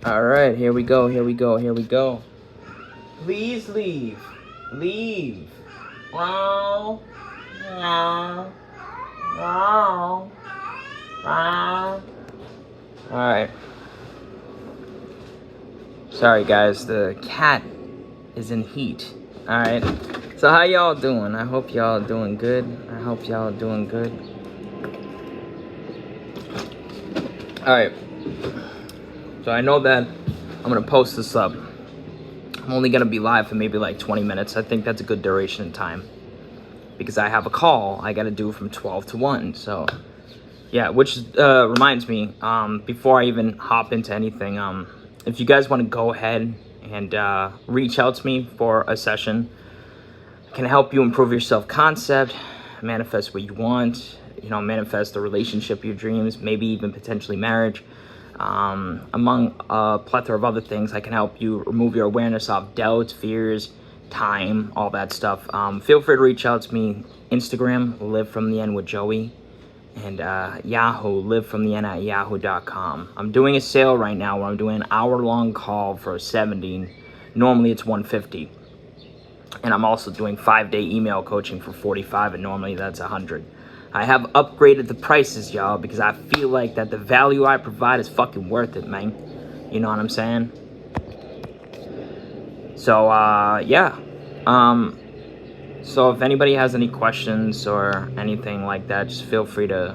All right, here we go. Please leave. Leave. Wow. Wow. Wow. Wow. All right. Sorry, guys. The cat is in heat. All right. So how y'all doing? I hope y'all doing good. All right. So I know that I'm gonna post this up. I'm only gonna be live for maybe like 20 minutes. I think that's a good duration of time because I have a call I gotta do from 12 to 1. So yeah, which reminds me, before I even hop into anything, if you guys want to go ahead and reach out to me for a session, I can help you improve your self-concept, manifest what you want, manifest the relationship of your dreams, maybe even potentially marriage. Among a plethora of other things, I can help you remove your awareness of doubts, fears, time, all that stuff. Feel free to reach out to me. Instagram, Live From The End with Joey, and Yahoo, Live From The End at yahoo.com. I'm doing a sale right now where I'm doing an hour-long call for $70. Normally it's $150. And I'm also doing 5-day email coaching for $45, and normally that's $100. I have upgraded the prices, y'all, because I feel like that the value I provide is fucking worth it, man. You know what I'm saying? So, yeah. So if anybody has any questions or anything like that, just feel free to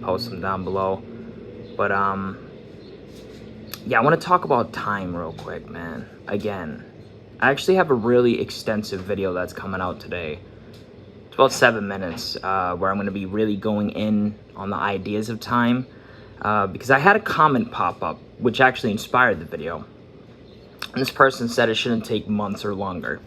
post them down below. But, yeah, I want to talk about time real quick, man. Again, I actually have a really extensive video that's coming out today. About 7 minutes, where I'm going to be really going in on the ideas of time, because I had a comment pop up which actually inspired the video, and this person said it shouldn't take months or longer.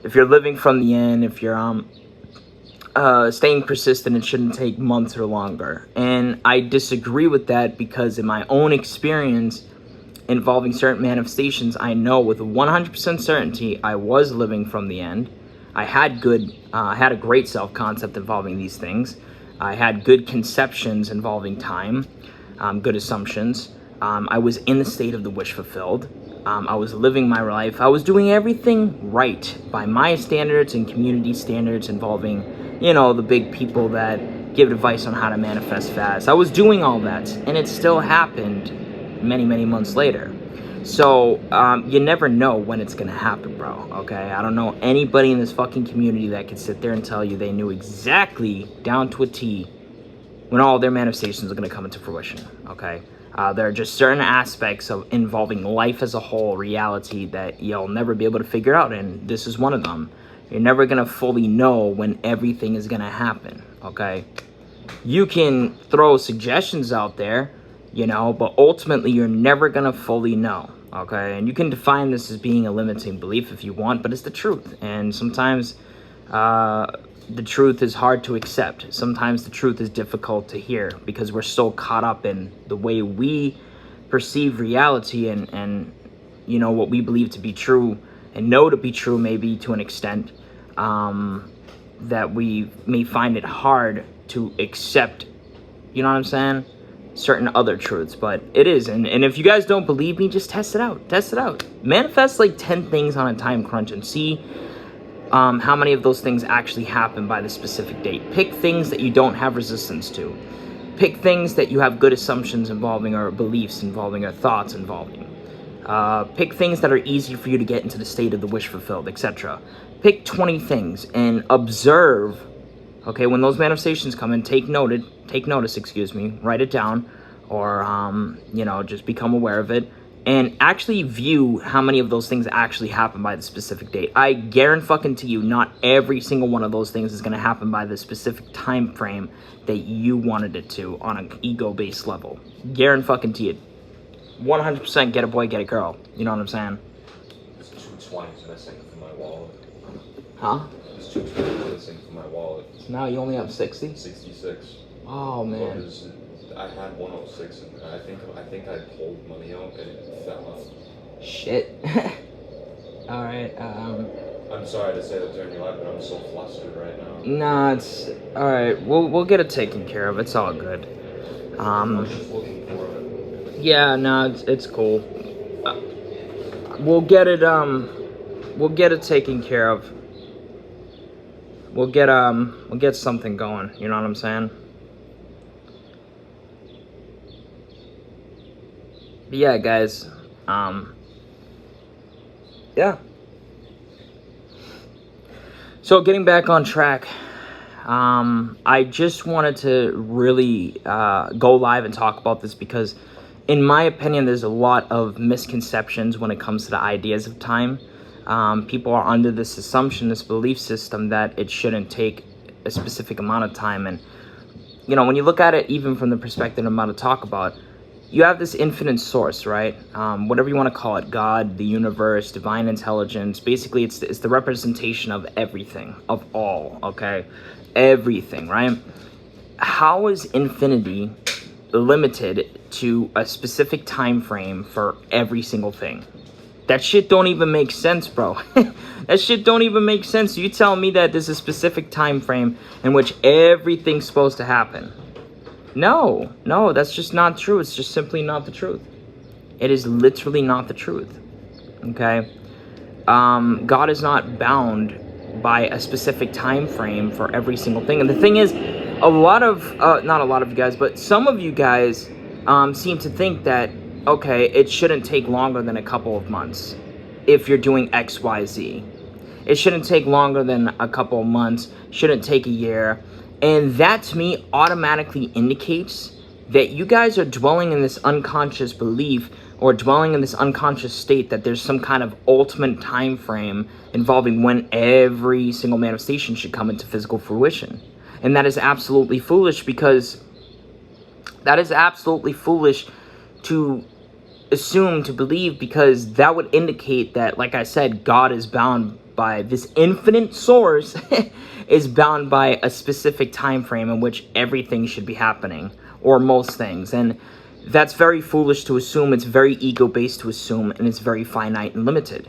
If you're living from the end, if you're staying persistent, it shouldn't take months or longer. And I disagree with that, because in my own experience involving certain manifestations, I know with 100% certainty I was living from the end. I had a great self-concept involving these things. I had good conceptions involving time, good assumptions. I was in the state of the wish fulfilled. I was living my life. I was doing everything right by my standards and community standards involving, the big people that give advice on how to manifest fast. I was doing all that, and it still happened many, many months later. So, you never know when it's gonna happen, bro, okay? I don't know anybody in this fucking community that could sit there and tell you they knew exactly, down to a T, when all their manifestations are gonna come into fruition, okay? There are just certain aspects of involving life as a whole, reality, that you'll never be able to figure out, and this is one of them. You're never gonna fully know when everything is gonna happen, okay? You can throw suggestions out there, but ultimately you're never gonna fully know, okay? And you can define this as being a limiting belief if you want, but it's the truth. And sometimes the truth is hard to accept. Sometimes the truth is difficult to hear, because we're so caught up in the way we perceive reality and what we believe to be true and know to be true, maybe to an extent, that we may find it hard to accept, you know what I'm saying, certain other truths. But it is, and if you guys don't believe me, just test it out. Manifest like 10 things on a time crunch and see how many of those things actually happen by the specific date. Pick things that you don't have resistance to. Pick things that you have good assumptions involving, or beliefs involving, or thoughts involving. Pick things that are easy for you to get into the state of the wish fulfilled, etc. Pick 20 things and observe. Okay, when those manifestations come in, take notice, write it down, or, just become aware of it, and actually view how many of those things actually happen by the specific date. I guarantee you, not every single one of those things is going to happen by the specific time frame that you wanted it to on an ego-based level. Guarantee it. 100% get a boy, get a girl. You know what I'm saying? It's 220s missing from my wallet. Huh? It's 220 missing from my wallet. So now you only have 60? 66. Oh, man. Because I had 106, and I think I pulled money out and it fell out. Shit. All right. I'm sorry to say that during your life, but I'm so flustered right now. Nah, it's all right. We'll get it taken care of. It's all good. I was just looking for it. Yeah, no, it's cool. we'll get it taken care of. We'll get something going, you know what I'm saying? But yeah, guys, yeah. So getting back on track, I just wanted to really go live and talk about this because, in my opinion, there's a lot of misconceptions when it comes to the ideas of time. People are under this assumption, this belief system that it shouldn't take a specific amount of time. And, you know, when you look at it, even from the perspective I'm about to talk about, you have this infinite source, right? Whatever you want to call it, God, the universe, divine intelligence. Basically, it's the representation of everything, of all, okay? Everything, right? How is infinity limited to a specific time frame for every single thing? That shit don't even make sense, bro. That shit don't even make sense. You tell me that there's a specific time frame in which everything's supposed to happen. No, that's just not true. It's just simply not the truth. It is literally not the truth. Okay? God is not bound by a specific time frame for every single thing. And the thing is, not a lot of you guys, but some of you guys seem to think that, okay, it shouldn't take longer than a couple of months if you're doing X, Y, Z. It shouldn't take longer than a couple of months, shouldn't take a year. And that, to me, automatically indicates that you guys are dwelling in this unconscious belief or dwelling in this unconscious state that there's some kind of ultimate time frame involving when every single manifestation should come into physical fruition. And that is absolutely foolish, because that is absolutely foolish to assume, to believe, because that would indicate that, like I said, God is bound by this infinite source is bound by a specific time frame in which everything should be happening, or most things. And that's very foolish to assume. It's very ego-based to assume, and it's very finite and limited.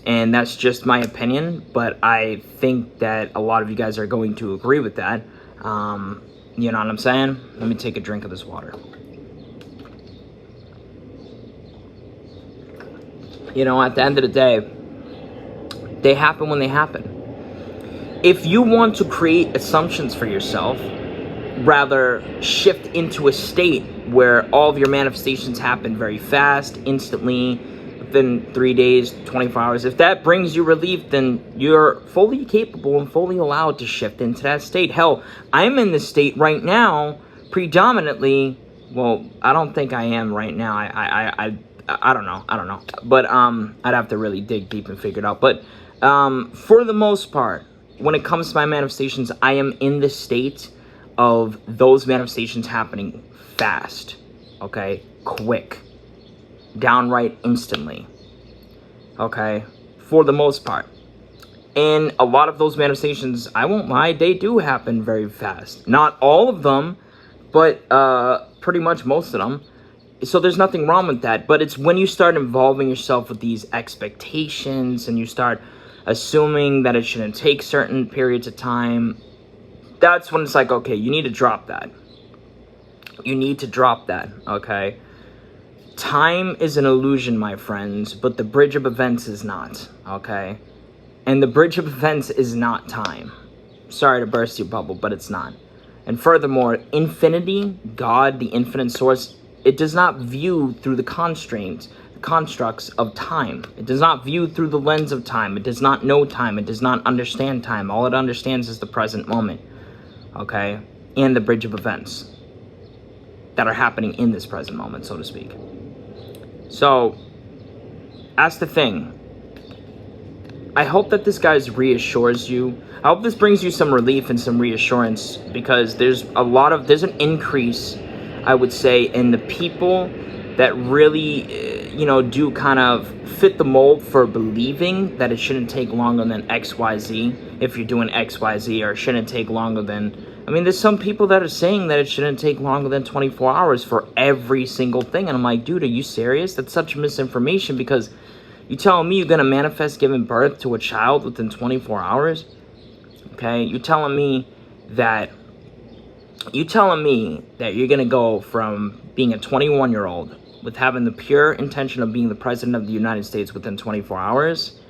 And that's just my opinion, but I think that a lot of you guys are going to agree with that. You know what I'm saying? Let me take a drink of this water. You know, at the end of the day, they happen when they happen. If you want to create assumptions for yourself, rather shift into a state where all of your manifestations happen very fast, instantly, within 3 days, 24 hours. If that brings you relief, then you're fully capable and fully allowed to shift into that state. Hell, I'm in this state right now, predominantly. Well, I don't think I am right now. I don't know. But I'd have to really dig deep and figure it out. But for the most part, when it comes to my manifestations, I am in the state of those manifestations happening fast, okay, quick, downright instantly, okay, for the most part. And a lot of those manifestations, I won't lie, they do happen very fast. Not all of them, but pretty much most of them. So there's nothing wrong with that. But it's when you start involving yourself with these expectations and you start assuming that it shouldn't take certain periods of time, that's when it's like, okay, you need to drop that. You need to drop that, okay? Time is an illusion, my friends, but the bridge of events is not, okay? And the bridge of events is not time. Sorry to burst your bubble, but it's not. And furthermore, infinity, God, the infinite source, it does not view through the constructs of time. It does not view through the lens of time. It does not know time. It does not understand time. All it understands is the present moment, okay? And the bridge of events that are happening in this present moment, so to speak. So, that's the thing. I hope that this, guys, reassures you. I hope this brings you some relief and some reassurance, because there's an increase, I would say, in the people that really, do kind of fit the mold for believing that it shouldn't take longer than XYZ if you're doing XYZ, or it shouldn't take longer than, there's some people that are saying that it shouldn't take longer than 24 hours for every single thing. And I'm like, dude, are you serious? That's such misinformation, because you telling me you're going to manifest giving birth to a child within 24 hours? Okay, you're telling me that you're going to go from being a 21-year-old with having the pure intention of being the president of the United States within 24 hours.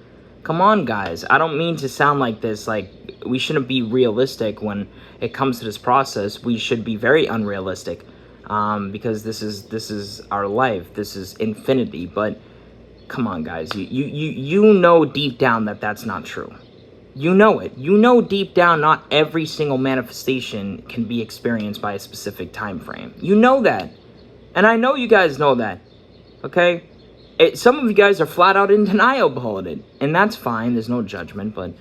Come on, guys. I don't mean to sound like this, like we shouldn't be realistic when it comes to this process. We should be very unrealistic, because this is our life. This is infinity. But come on, guys. You know deep down that that's not true. You know it. You know deep down not every single manifestation can be experienced by a specific time frame. You know that. And I know you guys know that. Okay? Some of you guys are flat out in denial about it. And that's fine. There's no judgment. But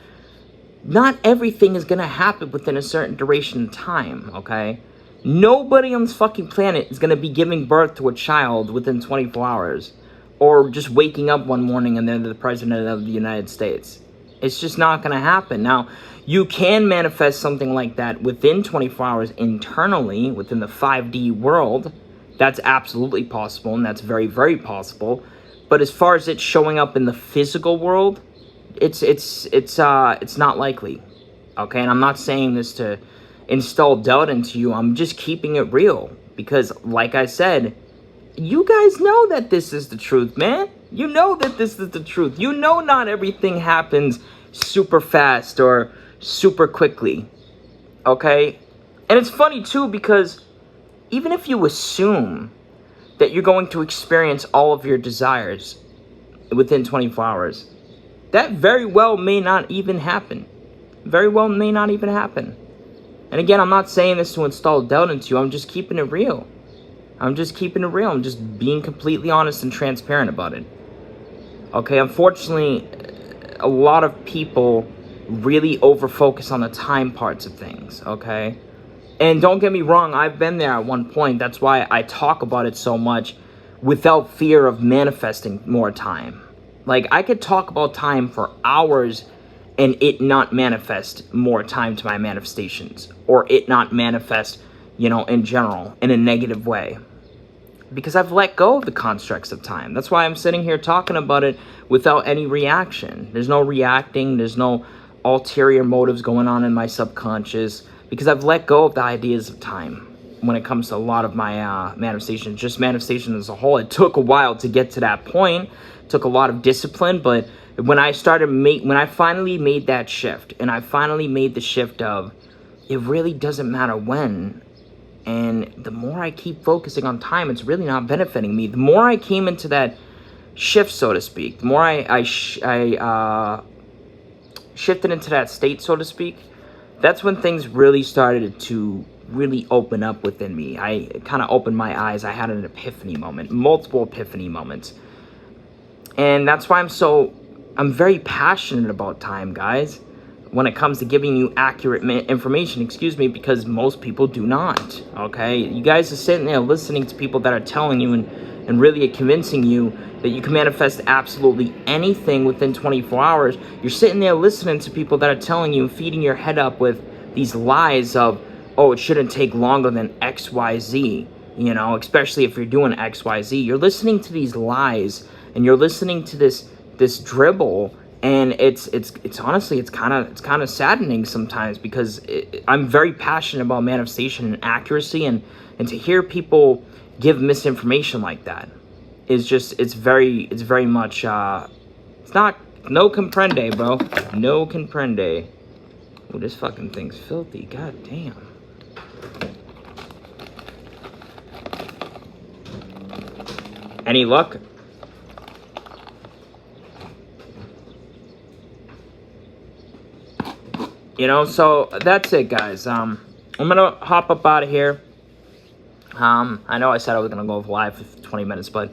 not everything is going to happen within a certain duration of time. Okay? Nobody on this fucking planet is going to be giving birth to a child within 24 hours. Or just waking up one morning and they're the president of the United States. It's just not going to happen. Now, you can manifest something like that within 24 hours internally, within the 5D world. That's absolutely possible, and that's very, very possible. But as far as it showing up in the physical world, it's not likely. Okay, and I'm not saying this to install doubt into you. I'm just keeping it real because, like I said, you guys know that this is the truth, man. You know that this is the truth. You know not everything happens super fast or super quickly. Okay? And it's funny too because even if you assume that you're going to experience all of your desires within 24 hours, that very well may not even happen. Very well may not even happen. And again, I'm not saying this to install doubt into you. I'm just keeping it real. I'm just keeping it real. I'm just being completely honest and transparent about it. Okay, unfortunately, a lot of people really over-focus on the time parts of things, okay? And don't get me wrong, I've been there at one point. That's why I talk about it so much without fear of manifesting more time. Like, I could talk about time for hours and it not manifest more time to my manifestations. Or it not manifest, you know, in general, in a negative way. Because I've let go of the constructs of time. That's why I'm sitting here talking about it without any reaction. There's no reacting. There's no ulterior motives going on in my subconscious. Because I've let go of the ideas of time when it comes to a lot of my manifestations. Just manifestation as a whole. It took a while to get to that point. It took a lot of discipline. But when I finally made that shift. And I finally made the shift of, it really doesn't matter when. And the more I keep focusing on time, it's really not benefiting me. The more I came into that shift, so to speak, the more I shifted into that state, so to speak, that's when things really started to really open up within me. I kind of opened my eyes. I had an epiphany moment, multiple epiphany moments. And that's why I'm very passionate about time, guys. When it comes to giving you accurate information, because most people do not, okay? You guys are sitting there listening to people that are telling you and really convincing you that you can manifest absolutely anything within 24 hours. You're sitting there listening to people that are telling you and feeding your head up with these lies of, oh, it shouldn't take longer than X, Y, Z, you know, especially if you're doing X, Y, Z. You're listening to these lies and you're listening to this dribble. And it's honestly, it's kind of saddening sometimes because I'm very passionate about manifestation and accuracy, and to hear people give misinformation like that is just, it's very much, it's not, no comprende, bro. No comprende. Oh, this fucking thing's filthy. God damn. Any luck? You know, so that's it, guys. I'm gonna hop up out of here. I know I said I was gonna go live for 20 minutes, but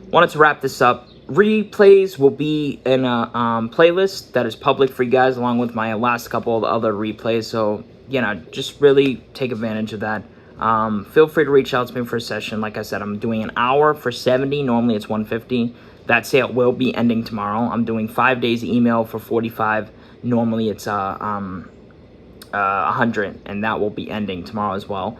wanted to wrap this up. Replays will be in a playlist that is public for you guys, along with my last couple of other replays. So, you know, just really take advantage of that. Feel free to reach out to me for a session. Like I said, I'm doing an hour for 70. Normally it's 150. That sale will be ending tomorrow. I'm doing 5 days email for 45. Normally it's 100, and that will be ending tomorrow as well.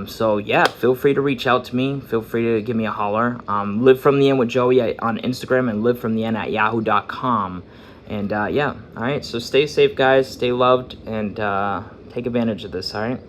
So yeah, feel free to reach out to me. Feel free to give me a holler. Live from the end with Joey on Instagram, and live from the end at yahoo.com. And yeah, all right. So stay safe, guys. Stay loved, and take advantage of this. All right.